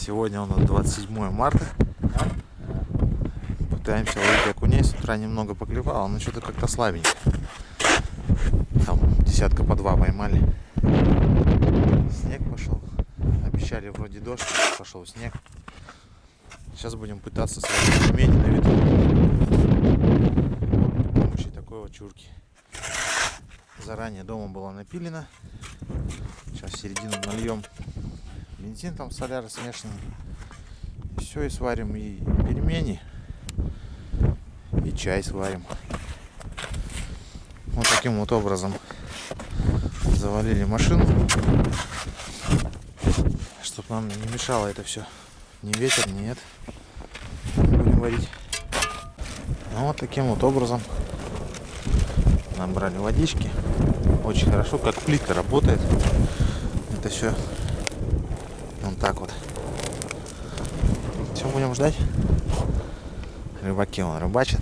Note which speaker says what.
Speaker 1: Сегодня у нас 27 марта. Пытаемся ловить окуней. С утра немного поклевало, но что-то как-то слабенько. Там десятка по два поймали. Снег пошел. Обещали вроде дождь, пошел снег. Сейчас будем пытаться словить пельмени на ветру. Вот при помощи такой вот чурки. Заранее дома было напилено. Сейчас в середину нальем бензин, там соляра смешанный. И все, и сварим и пельмени, и чай сварим. Вот таким вот образом завалили машину, чтобы нам не мешало это все. Ни ветер, ни это. Будем варить. Ну, вот таким вот образом набрали водички. Очень хорошо, как плитка работает. Это все вот так вот. Все, будем ждать. Рыбаки вон рыбачат.